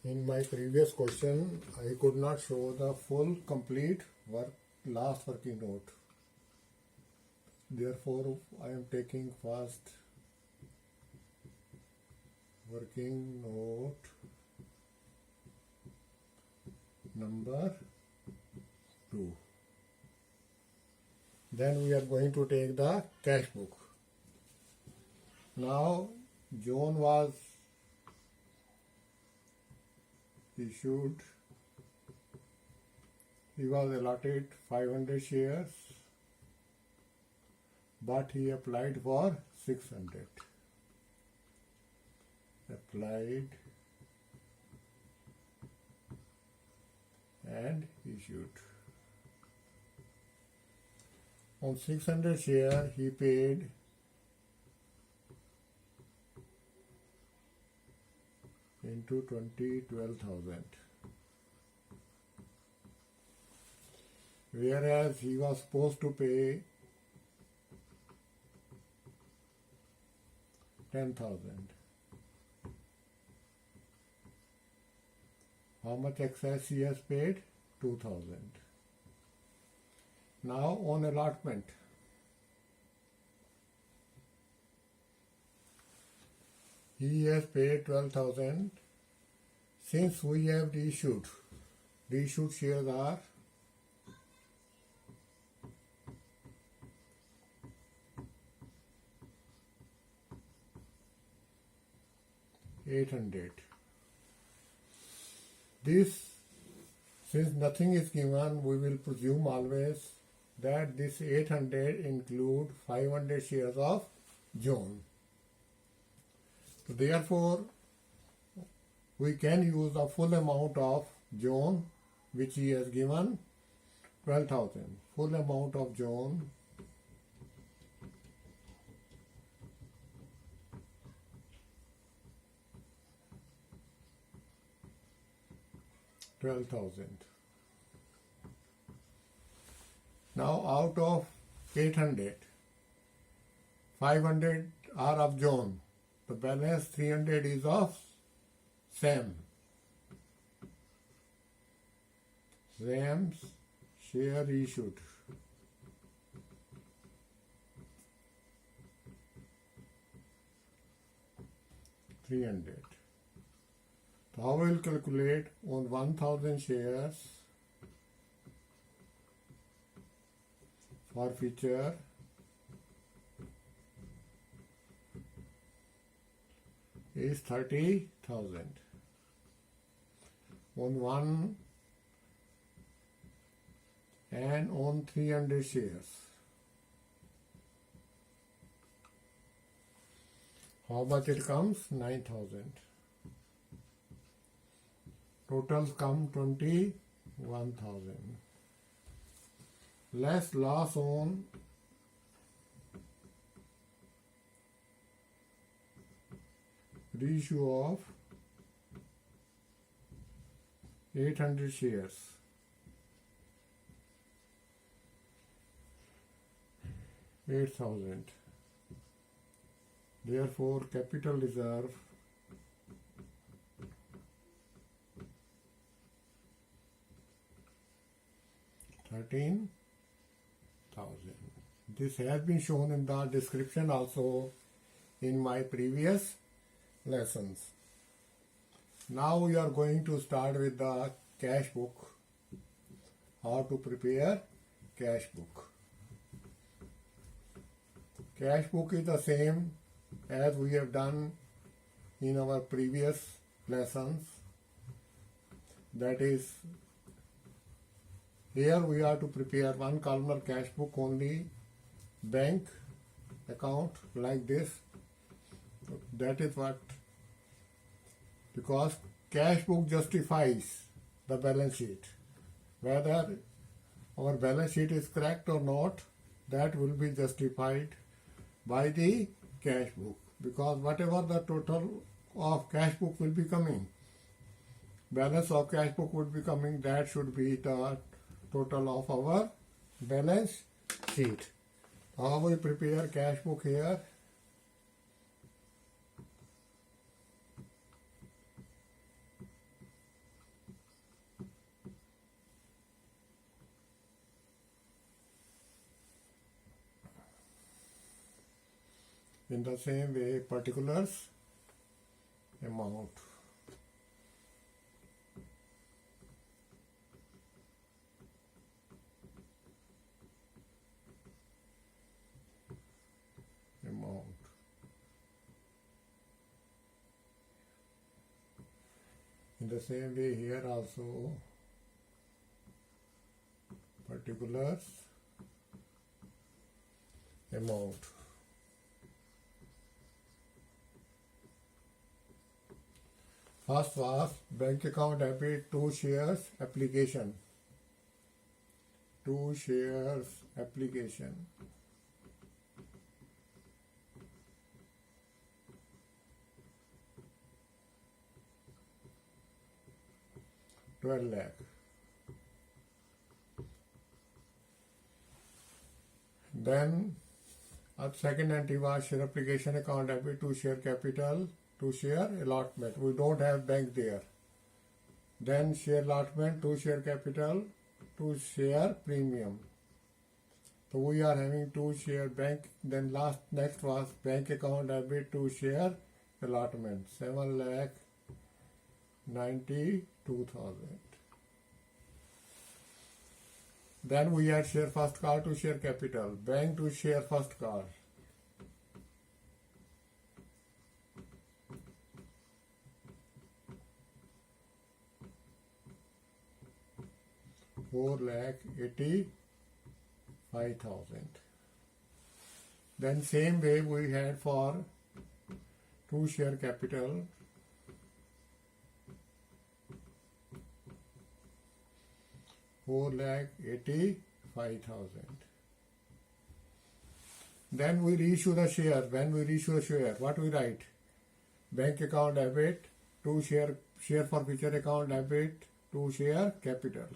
In my previous question, I could not show the full complete last working note. Therefore, I am taking first working note number 2. Then we are going to take the cash book. Now, John was issued, he was allotted 500 shares, but he applied for 600. Applied and issued. On 600 share, he paid into 12,000. Whereas he was supposed to pay 10,000. How much excess he has paid? 2,000. Now on allotment, he has paid 12,000. Since we have reissued shares are 800. This, since nothing is given, we will presume always that this 800 include 500 shares of John. So therefore, we can use the full amount of John, which he has given 12,000. Full amount of John $12,000. Now out of 800, 500 are of John. The balance 300 is of Sam. Sam's share issued. $300. So how we will calculate on 1,000 shares forfeiture is 30,000. On 1 and on 300 shares. How much it comes? 9,000. Totals come 21,000. Less loss on reissue of 800 shares. $8,000. Therefore, capital reserve $13,000. This has been shown in the description also in my previous lessons. Now we are going to start with the cash book. How to prepare cash book. Cash book is the same as we have done in our previous lessons. That is, here we are to prepare one columnar cash book only, bank account like this. That is what, because cash book justifies the balance sheet. Whether our balance sheet is correct or not, that will be justified by the cash book, because whatever the total of cash book will be coming, balance of cash book would be coming, that should be the total of our balance sheet. How we prepare cash book here? In the same way, particulars, amount. Amount. In the same way here also, particulars, amount. First was bank account debit 2 shares application. 2 shares application. $12 lakh. Then a second entry was share application account debit 2 share capital, 2 share allotment. We don't have bank there. Then share allotment 2 share capital, 2 share premium. So we are having 2 share bank. Then next was bank account debit 2 share allotment 7,92,000. Then we had share first call to share capital, bank to share first call. $4,85,000. Then same way we had for 2 share capital, $4,85,000. Then we reissue the share. When we reissue the share, what we write? Bank account debit, 2 share for future account debit, 2 share capital.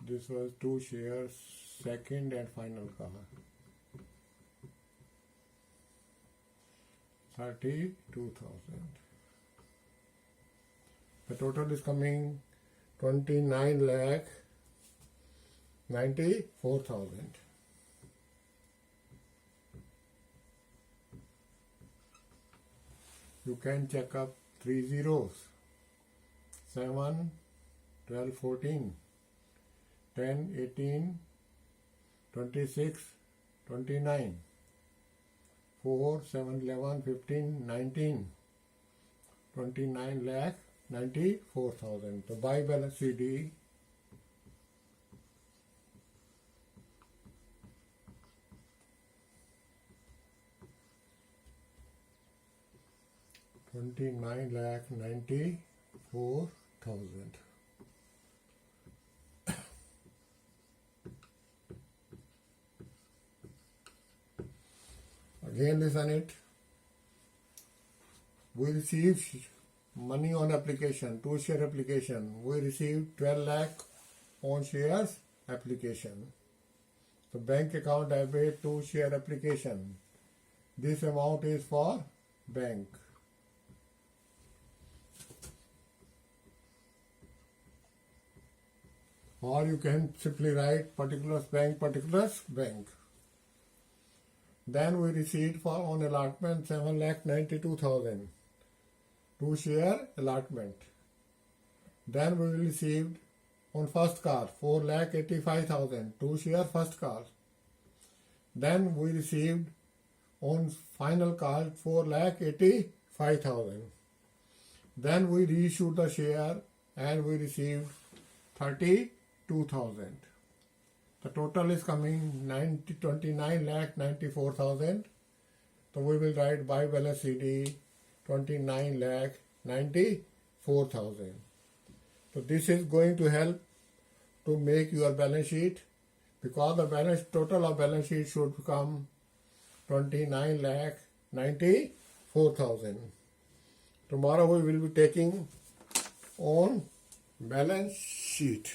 This was 2 shares, second and final call. 32,000. The total is coming 29,94,000. You can check up 3 zeros. 7, 12, 14, 10, 18, 26, 29. 4, 7, 11, 15, 19, 29,94,000. So buy balance CD, $29,94,000. Again listen it. We received money on application, 2 share application. We received 12 lakh on shares application. So bank account debit 2 share application. This amount is for bank. Or you can simply write particulars bank, particulars bank. Then we received for on allotment 7,92,000, 2 share allotment. Then we received on first call 4,85,000, 2 share first call. Then we received on final call 4,85,000. Then we reissued the share and we received 32,000. The total is coming 29,94,000. So we will write buy balance CD 29,94,000. So this is going to help to make your balance sheet, because the total of balance sheet should become 29,94,000. Tomorrow we will be taking on balance sheet.